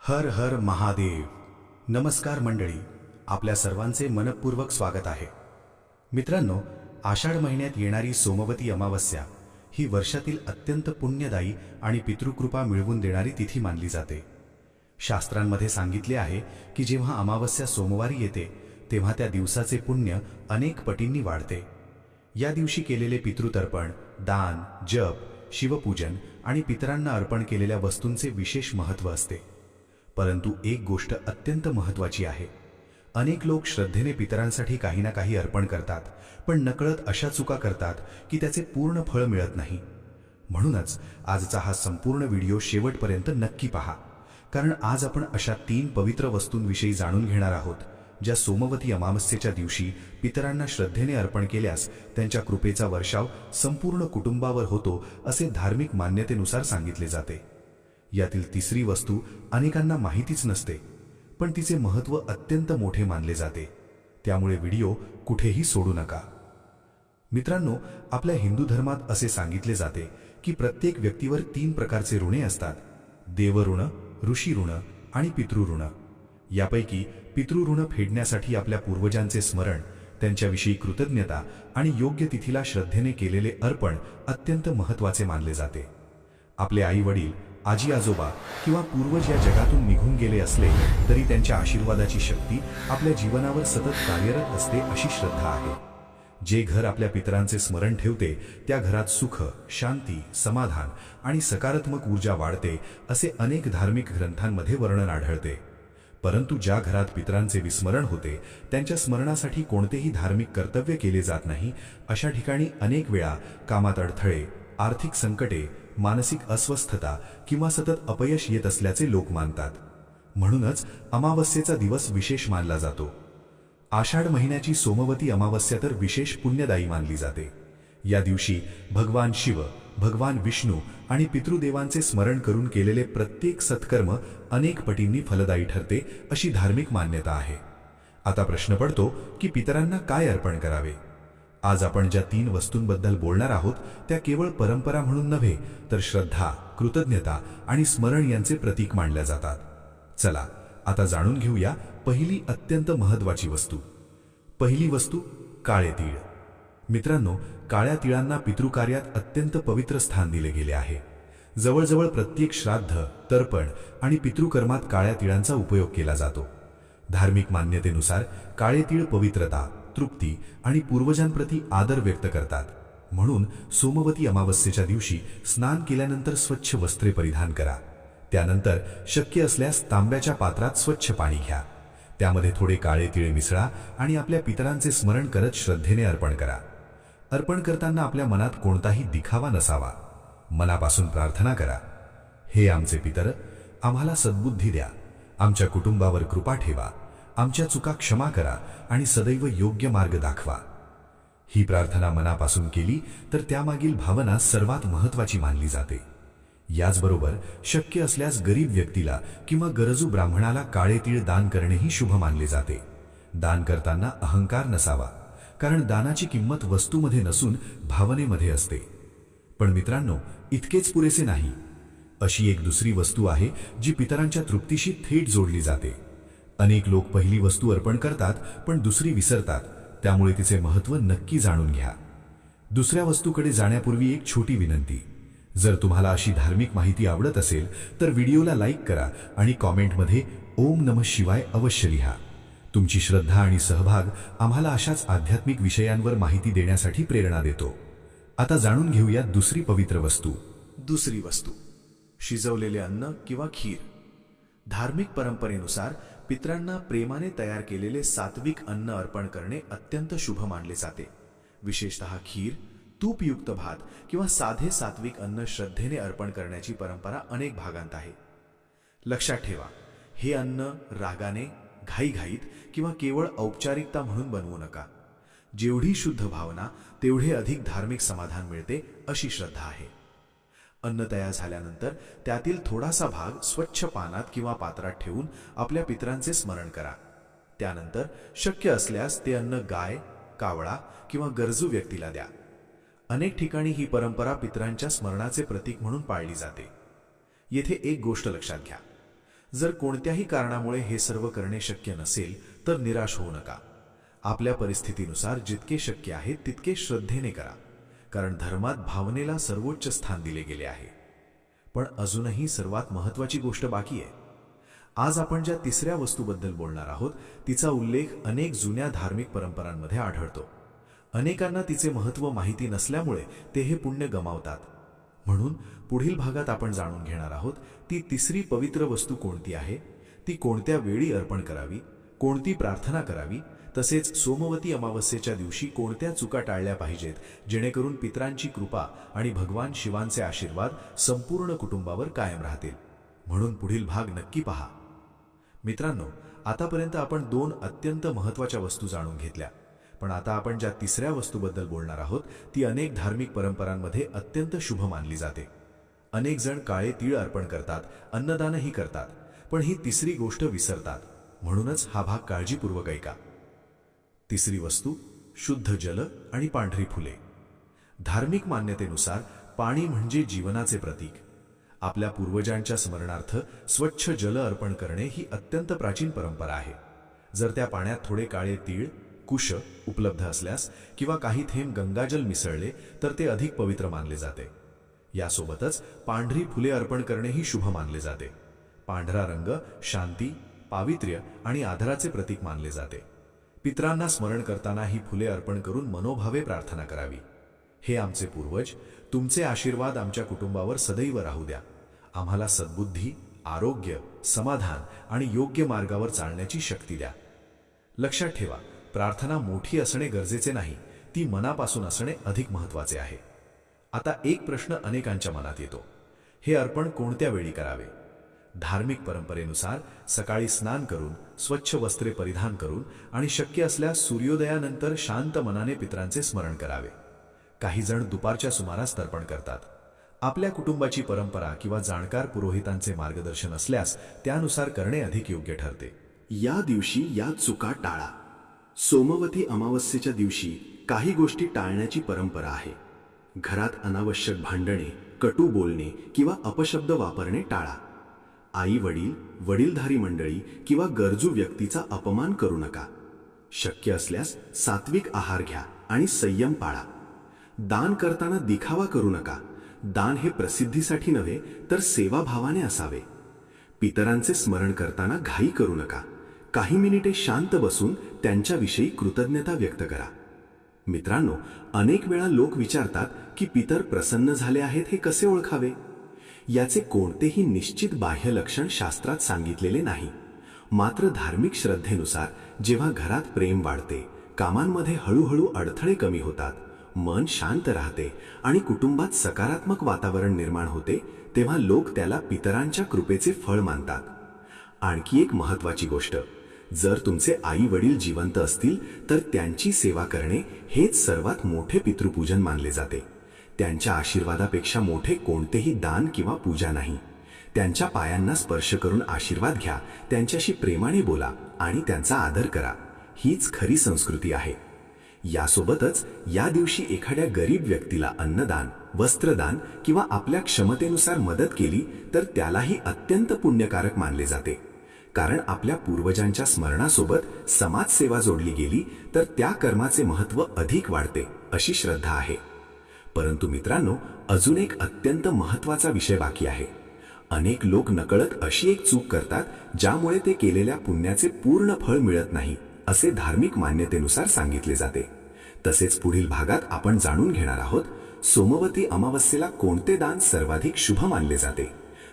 हर हर महादेव। नमस्कार मंडळी, आपल्या सर्वांचे मनपूर्वक स्वागत आहे। मित्रांनो, आषाढ महिन्यात येणारी सोमवती अमावस्या ही वर्षातील अत्यंत पुण्यदायी आणि पितृकृपा मिळवून देणारी तिथी मानली जाते। शास्त्रांमध्ये सांगितले आहे की जेव्हा अमावस्या सोमवारी येते तेव्हा त्या दिवसाचे पुण्य अनेक पटींनी वाढते। या दिवशी केलेले पितृतर्पण, दान, जप, शिवपूजन आणि पितरांना अर्पण केलेल्या वस्तूंचे विशेष महत्त्व असते। परंतु एक गोष्ट अत्यंत महत्त्वाची आहे। अनेक लोक श्रद्धेने पितरांसाठी काही ना काही अर्पण करतात, पण नकळत अशा चुका करतात की त्याचे पूर्ण फळ मिळत नाही। म्हणूनच आजचा हा संपूर्ण व्हिडिओ शेवटपर्यंत नक्की पहा, कारण आज आपण अशा 3 पवित्र वस्तूंविषयी जाणून घेणार आहोत ज्या सोमवती अमावस्येच्या दिवशी पितरांना श्रद्धेने अर्पण केल्यास त्यांच्या कृपेचा वर्षाव संपूर्ण कुटुंबावर होतो असे धार्मिक मान्यतेनुसार सांगितले जाते। यातील तिसरी वस्तू अनेकांना माहितीच नसते, पण तिचे महत्त्व अत्यंत मोठे मानले जाते। त्यामुळे व्हिडिओ कुठेही सोडू नका। मित्रांनो, आपल्या हिंदू धर्मात असे सांगितले जाते की प्रत्येक व्यक्तीवर 3 प्रकारचे ऋणे असतात: देवऋण, ऋषी ऋण आणि पितृऋण। यापैकी पितृऋण फेडण्यासाठी आपल्या पूर्वजांचे स्मरण, त्यांच्याविषयी कृतज्ञता आणि योग्य तिथीला श्रद्धेने केलेले अर्पण अत्यंत महत्त्वाचे मानले जाते। आपले आई वडील, आजी आजोबा किंवा पूर्वज या जगातून निघून गेले असले तरी त्यांच्या आशीर्वादाची शक्ती आपल्या जीवनावर सतत कार्यरत असते अशी श्रद्धा आहे। जे घर आपल्या पितरांचे स्मरण ठेवते त्या घरात सुख, शांती, समाधान आणि सकारात्मक ऊर्जा वाढते असे अनेक धार्मिक ग्रंथांमध्ये वर्णन आढळते। परंतु ज्या घरात पितरांचे विस्मरण होते, त्यांच्या स्मरणासाठी कोणतेही धार्मिक कर्तव्य केले जात नाही, अशा ठिकाणी अनेक वेळा कामात अडथळे, आर्थिक संकटे, मानसिक अस्वस्थता किंवा सतत अपयश येत असल्याचे लोक मानतात। म्हणूनच अमावस्येचा दिवस विशेष मानला जातो। आषाढ महिन्याची सोमवती अमावस्या तर विशेष पुण्यदायी मानली जाते। या दिवशी भगवान शिव, भगवान विष्णू आणि पितृदेवांचे स्मरण करून केलेले प्रत्येक सत्कर्म अनेक पटींनी फलदायी ठरते अशी धार्मिक मान्यता आहे। आता प्रश्न पडतो की पितरांना काय अर्पण करावे। आज आपण ज्या 3 वस्तूंबद्दल बोलणार आहोत त्या केवळ परंपरा म्हणून नव्हे, तर श्रद्धा, कृतज्ञता आणि स्मरण यांचे प्रतीक मानल्या जातात। चला आता जाणून घेऊया पहिली अत्यंत महत्त्वाची वस्तू। पहिली वस्तू, काळे तीळ। मित्रांनो, काळ्या तिळांना पितृकार्यात अत्यंत पवित्र स्थान दिले गेले आहे। जवळजवळ प्रत्येक श्राद्ध, तर्पण आणि पितृकर्मात काळ्या तिळांचा उपयोग केला जातो। धार्मिक मान्यतेनुसार काळे तीळ पवित्रता, तृप्ती आणि पूर्वजांप्रती आदर व्यक्त करतात। म्हणून सोमवती अमावस्येच्या दिवशी स्नान केल्यानंतर स्वच्छ वस्त्रे परिधान करा। त्यानंतर शक्य असल्यास तांब्याच्या पात्रात स्वच्छ पाणी घ्या, त्यामध्ये थोडे काळे तीळ मिसळा आणि आपल्या पितरांचे स्मरण करत श्रद्धेने अर्पण करा। अर्पण करताना आपल्या मनात कोणताही दिखावा नसावा। मनापासून प्रार्थना करा, हे आमचे पितर, आम्हाला सद्बुद्धी द्या, आमच्या कुटुंबावर कृपा ठेवा, आमच्या चुका क्षमा करा आणि सदैव योग्य मार्ग दाखवा। ही प्रार्थना मनापासून केली तर त्यामागील भावना सर्वात महत्त्वाची मानली जाते। याचबरोबर शक्य असल्यास गरीब व्यक्तीला किंवा गरजू ब्राह्मणाला काळे तीळ दान करणेही शुभ मानले जाते। दान करताना अहंकार नसावा, कारण दानाची किंमत वस्तूमध्ये नसून भावनेमध्ये असते। पण मित्रांनो, इतकेच पुरेसे नाही। अशी एक दुसरी वस्तू आहे जी पितरांच्या तृप्तीशी थेट जोडली जाते। अनेक लोक पहिली वस्तू अर्पण करतात पण दुसरी विसरतात, त्यामुळे तिचे महत्त्व नक्की जाणून घ्या। दुसऱ्या वस्तूकडे जाण्यापूर्वी एक छोटी विनंती, जर तुम्हाला अशी धार्मिक माहिती आवडत असेल तर व्हिडिओला लाईक करा आणि कॉमेंटमध्ये ओम नमः शिवाय अवश्य लिहा। तुमची श्रद्धा आणि सहभाग आम्हाला अशाच आध्यात्मिक विषयांवर माहिती देण्यासाठी प्रेरणा देतो। आता जाणून घेऊया दुसरी पवित्र वस्तू। दुसरी वस्तू, शिजवलेले अन्न किंवा खीर। धार्मिक परंपरेनुसार पितरांना प्रेमाने तयार केलेले सात्विक अन्न अर्पण करणे अत्यंत शुभ मानले जाते। विशेषतः खीर, तूपयुक्त भात किंवा साधे सात्विक अन्न श्रद्धेने अर्पण करण्याची परंपरा अनेक भागांत आहे। लक्षात ठेवा, हे अन्न रागाने, घाईघाईत किंवा केवळ औपचारिकता म्हणून बनवू नका। जेवढी शुद्ध भावना तेवढे अधिक धार्मिक समाधान मिळते अशी श्रद्धा आहे। अन्न तयार झाल्यानंतर त्यातील थोडासा भाग स्वच्छ पानात किंवा पात्रात ठेवून आपल्या पितरांचे स्मरण करा। त्यानंतर शक्य असल्यास ते अन्न गाय, कावळा किंवा गरजू व्यक्तीला द्या। अनेक ठिकाणी ही परंपरा पितरांच्या स्मरणाचे प्रतीक म्हणून पाळली जाते। येथे एक गोष्ट लक्षात घ्या, जर कोणत्याही कारणामुळे हे सर्व करणे शक्य नसेल तर निराश होऊ नका. आपल्या परिस्थितीनुसार जितके शक्य आहे तितके श्रद्धेने करा, कारण धर्मात भावनेला सर्वोच्च स्थान दिले गेले आहे. पण अजूनही सर्वात महत्त्वाची गोष्ट बाकी आहे. आज आपण ज्या तिसऱ्या वस्तूबद्दल बोलणार आहोत तिचा उल्लेख अनेक जुन्या धार्मिक परंपरांमध्ये आढळतो. अनेकांना तिचे महत्त्व माहिती नसल्यामुळे ते हे पुण्य गमावतात. म्हणून पुढील भागात आपण जाणून घेणार आहोत ती तिसरी पवित्र वस्तू कोणती आहे, ती कोणत्या वेळी अर्पण करावी, कोणती प्रार्थना करावी, तसेच सोमवती अमावस्येच्या दिवशी कोणत्या चुका टाळल्या पाहिजेत जेणेकरून पितरांची कृपा आणि भगवान शिवांचे आशीर्वाद संपूर्ण कुटुंबावर कायम राहतील. म्हणून पुढील भाग नक्की पहा. मित्रांनो, आतापर्यंत आपण 2 अत्यंत महत्त्वाच्या वस्तू जाणून घेतल्या, पण आता आपण ज्या तिसऱ्या वस्तूबद्दल बोलणार आहोत ती अनेक धार्मिक परंपरांमध्ये अत्यंत शुभ मानली जाते. अनेक जण काळे तीळ अर्पण करतात, अन्नदानही करतात, पण ही तिसरी गोष्ट विसरतात. म्हणूनच हा भाग काळजीपूर्वक ऐका. तिसरी वस्तू शुद्ध जल आणि पांढरी फुले. धार्मिक मान्यतेनुसार पाणी म्हणजे जीवनाचे प्रतीक. आपल्या पूर्वजांच्या स्मरणार्थ स्वच्छ जल अर्पण करणे ही अत्यंत प्राचीन परंपरा आहे. जर त्या पाण्यात थोडे काळे तीळ, कुश उपलब्ध असल्यास किंवा काही थेंब गंगाजल मिसळले तर ते अधिक पवित्र मानले जाते. यासोबतच पांढरी फुले अर्पण करणेही शुभ मानले जाते. पांढरा रंग शांती, पावित्र्य आणि आदराचे प्रतीक मानले जाते. पितरांना स्मरण करताना ही फुले अर्पण करून मनोभावे प्रार्थना करावी. हे आमचे पूर्वज, तुमचे आशीर्वाद आमच्या कुटुंबावर सदैव राहू द्या. आम्हाला सद्बुद्धी, आरोग्य, समाधान आणि योग्य मार्गावर चालण्याची शक्ती द्या. लक्षात ठेवा, प्रार्थना मोठी असणे गरजेचे नाही, ती मनापासून असणे अधिक महत्त्वाचे आहे. आता एक प्रश्न अनेकांच्या मनात येतो, हे अर्पण कोणत्या वेळी करावे? धार्मिक परंपरेनुसार सकाळी स्नान करून, स्वच्छ वस्त्रे परिधान करून आणि शक्य असल्यास सूर्योदयानंतर शांत मनाने पितरांचे स्मरण करावे. काही जण दुपारच्या सुमारास तर्पण करतात. आपल्या कुटुंबाची परंपरा किंवा जाणकार पुरोहितांचे मार्गदर्शन असल्यास त्यानुसार करणे अधिक योग्य ठरते. या दिवशी या चुका टाळा. सोमवती अमावस्येच्या दिवशी काही गोष्टी टाळण्याची परंपरा आहे. घरात अनावश्यक भांडणे, कटू बोलणे किंवा अपशब्द वापरणे टाळा. आई वडील, वडीलधारी मंडळी किंवा गरजू व्यक्तीचा अपमान करू नका. शक्य असल्यास सात्विक आहार घ्या आणि संयम पाळा. दान करताना दिखावा करू नका. दान हे प्रसिद्धीसाठी नव्हे तर सेवाभावाने असावे. पितरांचे स्मरण करताना घाई करू नका. काही मिनिटे शांत बसून त्यांच्याविषयी कृतज्ञता व्यक्त करा. मित्रांनो, अनेक वेळा लोक विचारतात की पितर प्रसन्न झाले आहेत हे कसे ओळखावे? याचे कोणतेही निश्चित बाह्य लक्षण शास्त्रात सांगितलेले नाही. मात्र धार्मिक श्रद्धेनुसार जेव्हा घरात प्रेम वाढते, कामांमध्ये हळूहळू अडथळे कमी होतात, मन शांत राहते आणि कुटुंबात सकारात्मक वातावरण निर्माण होते, तेव्हा लोक त्याला पितरांच्या कृपेचे फळ मानतात. आणखी एक महत्त्वाची गोष्ट, जर तुमचे आई वडील जिवंत असतील तर त्यांची सेवा करणे हेच सर्वात मोठे पितृपूजन मानले जाते. त्यांच्या आशीर्वादापेक्षा मोठे कोणतेही दान किंवा पूजा नाही. त्यांच्या पायांना स्पर्श करून आशीर्वाद घ्या, त्यांच्याशी प्रेमाने बोला आणि त्यांचा आदर करा. हीच खरी संस्कृती आहे. यासोबतच या दिवशी एखाद्या गरीब व्यक्तीला अन्नदान, वस्त्रदान किंवा आपल्या क्षमतेनुसार मदत केली तर त्यालाही अत्यंत पुण्यकारक मानले जाते. कारण आपल्या पूर्वजांच्या स्मरणासोबत समाजसेवा जोडली गेली तर त्या कर्माचे महत्त्व अधिक वाढते, अशी श्रद्धा आहे. परंतु मित्रांनो, अजून एक अत्यंत महत्त्वाचा विषय बाकी आहे. अनेक लोक नकळत अशी एक चूक करतात ज्यामुळे ते केलेल्या पुण्याचे पूर्ण फळ मिळत नाही, असे धार्मिक मान्यतेनुसार सांगितले जाते. तसेच पुढील भागात आपण जाणून घेणार आहोत सोमवती अमावस्येला कोणते दान सर्वाधिक शुभ मानले जाते,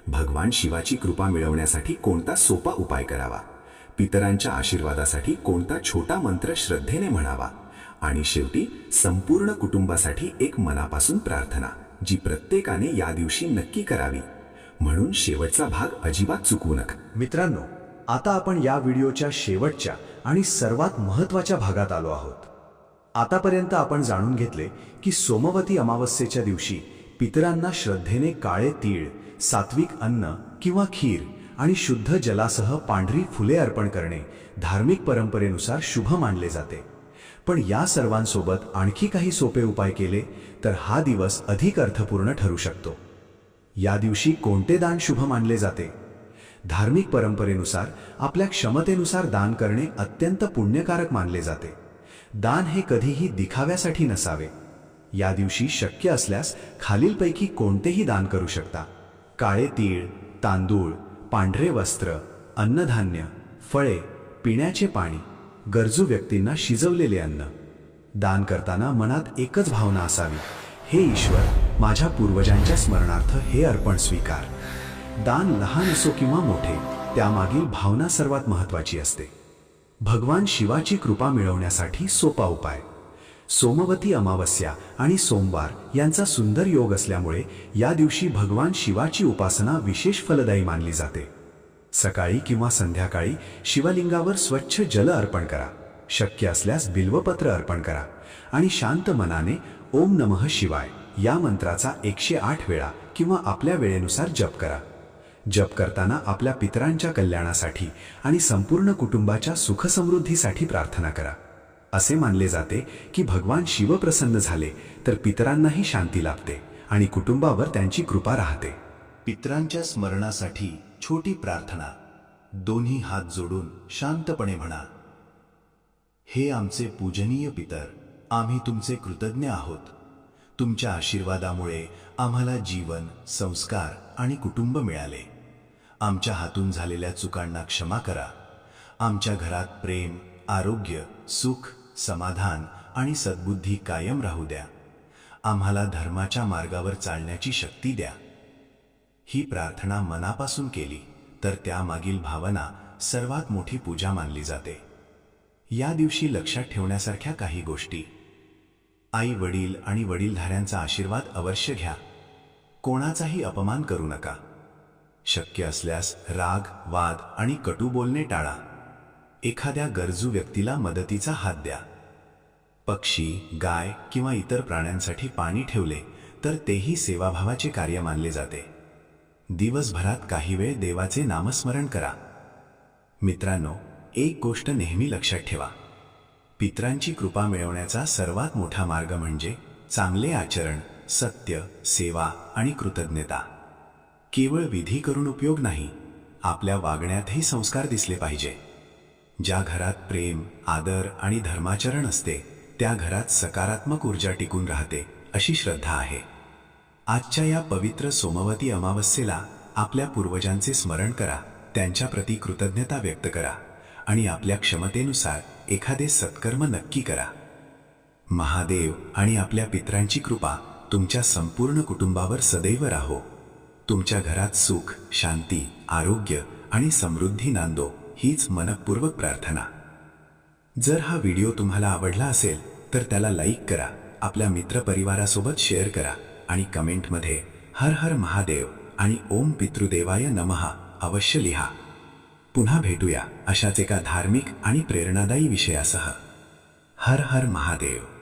भगवान शिवाची कृपा मिळवण्यासाठी कोणता सोपा उपाय करावा, पितरांच्या आशीर्वादासाठी कोणता छोटा मंत्र श्रद्धेने म्हणावा आणि शेवटी संपूर्ण कुटुंबासाठी एक मनापासून प्रार्थना, जी प्रत्येकाने या दिवशी नक्की करावी. म्हणून शेवटचा भाग अजिबात चुकवू नका. मित्रांनो, आता आपण या व्हिडिओच्या शेवटच्या आणि सर्वात महत्त्वाच्या भागात आलो आहोत. आतापर्यंत आपण जाणून घेतले की सोमवती अमावस्येच्या दिवशी पितरांना श्रद्धेने काळे तीळ, सात्विक अन्न किंवा खीर आणि शुद्ध जलासह पांढरी फुले अर्पण करणे धार्मिक परंपरेनुसार शुभ मानले जाते. पण या सर्वांसोबत आणखी काही सोपे उपाय केले तर हा दिवस अधिक अर्थपूर्ण ठरू शकतो. या दिवशी कोणते दान शुभ मानले जाते? धार्मिक परंपरेनुसार आपल्या क्षमतेनुसार दान करणे अत्यंत पुण्यकारक मानले जाते. दान हे कधीही दिखाव्यासाठी नसावे. या दिवशी शक्य असल्यास खालीलपैकी कोणतेही दान करू शकता. काळे तीळ, तांदूळ, पांढरे वस्त्र, अन्नधान्य, फळे, पिण्याचे पाणी, गरजू व्यक्तींना शिजवलेले अन्न. दान करताना मनात एकच भावना असावी, हे ईश्वर, माझ्या पूर्वजांच्या स्मरणार्थ हे अर्पण स्वीकार. दान लहान असो किंवा मोठे, त्यामागील भावना सर्वात महत्त्वाची असते. भगवान शिवाची कृपा मिळवण्यासाठी सोपा उपाय. सोमवती अमावस्या आणि सोमवार यांचा सुंदर योग असल्यामुळे या दिवशी भगवान शिवाची उपासना विशेष फलदायी मानली जाते. सकाळी किंवा संध्याकाळी शिवलिंगावर स्वच्छ जल अर्पण करा. शक्य असल्यास बिल्वपत्र अर्पण करा आणि शांत मनाने ओम नमः शिवाय या मंत्राचा 108 वेळा किंवा आपल्या वेळेनुसार जप करा. जप करताना आपल्या पितरांच्या कल्याणासाठी आणि संपूर्ण कुटुंबाच्या सुखसमृद्धीसाठी प्रार्थना करा. असे मानले जाते की भगवान शिव प्रसन्न झाले तर पितरांनाही शांती लाभते आणि कुटुंबावर त्यांची कृपा राहते. पितरांच्या स्मरणासाठी छोटी प्रार्थना. दोन्ही हात जोडून शांतपणे म्हणा, हे आमचे पूजनीय पितर, आम्ही तुमचे कृतज्ञ आहोत. तुमच्या आशीर्वादामुळे आम्हाला जीवन, संस्कार आणि कुटुंब मिळाले. आमच्या हातून झालेल्या चुकांना क्षमा करा. आमच्या घरात प्रेम, आरोग्य, सुख, समाधान आणि सद्बुद्धी कायम राहू द्या. आम्हाला धर्माच्या मार्गावर चालण्याची शक्ती द्या. ही प्रार्थना मनापासून केली तर त्यामागील भावना सर्वात मोठी पूजा मानली जाते. या दिवशी लक्षात ठेवण्यासारख्या काही गोष्टी. आई वडील आणि वडीलधाऱ्यांचा आशीर्वाद अवश्य घ्या. कोणाचाही अपमान करू नका. शक्य असल्यास राग, वाद आणि कटू बोलणे टाळा. एखाद्या गरजू व्यक्तीला मदतीचा हात द्या. पक्षी, गाय किंवा इतर प्राण्यांसाठी पाणी ठेवले तर तेही सेवाभावाचे कार्य मानले जाते. दिवसभरात काही वेळ देवाचे नामस्मरण करा. मित्रांनो, एक गोष्ट नेहमी लक्षात ठेवा. पितरांची कृपा मिळवण्याचा सर्वात मोठा मार्ग म्हणजे चांगले आचरण, सत्य, सेवा आणि कृतज्ञता. केवळ विधी करून उपयोग नाही, आपल्या वागण्यातही संस्कार दिसले पाहिजे. ज्या घरात प्रेम, आदर आणि धर्माचरण असते त्या घरात सकारात्मक ऊर्जा टिकून राहते, अशी श्रद्धा आहे. आजच्या या पवित्र सोमवती अमावस्येला आपल्या पूर्वजांचे स्मरण करा, त्यांच्या प्रती कृतज्ञता व्यक्त करा आणि आपल्या क्षमतेनुसार एखादे सत्कर्म नक्की करा. महादेव आणि आपल्या पितरांची कृपा तुमच्या संपूर्ण कुटुंबावर सदैव राहो. तुमच्या घरात सुख, शांती, आरोग्य आणि समृद्धी नांदो, हीच मनपूर्वक प्रार्थना. जर हा व्हिडिओ तुम्हाला आवडला असेल तर त्याला लाईक करा, आपल्या मित्रपरिवारासोबत शेअर करा आणि कमेंटमध्ये हर हर महादेव आणि ओम पितृदेवाय नमः अवश्य लिहा. पुन्हा भेटूया अशाच एका धार्मिक आणि प्रेरणादायी विषयासह. हर हर महादेव.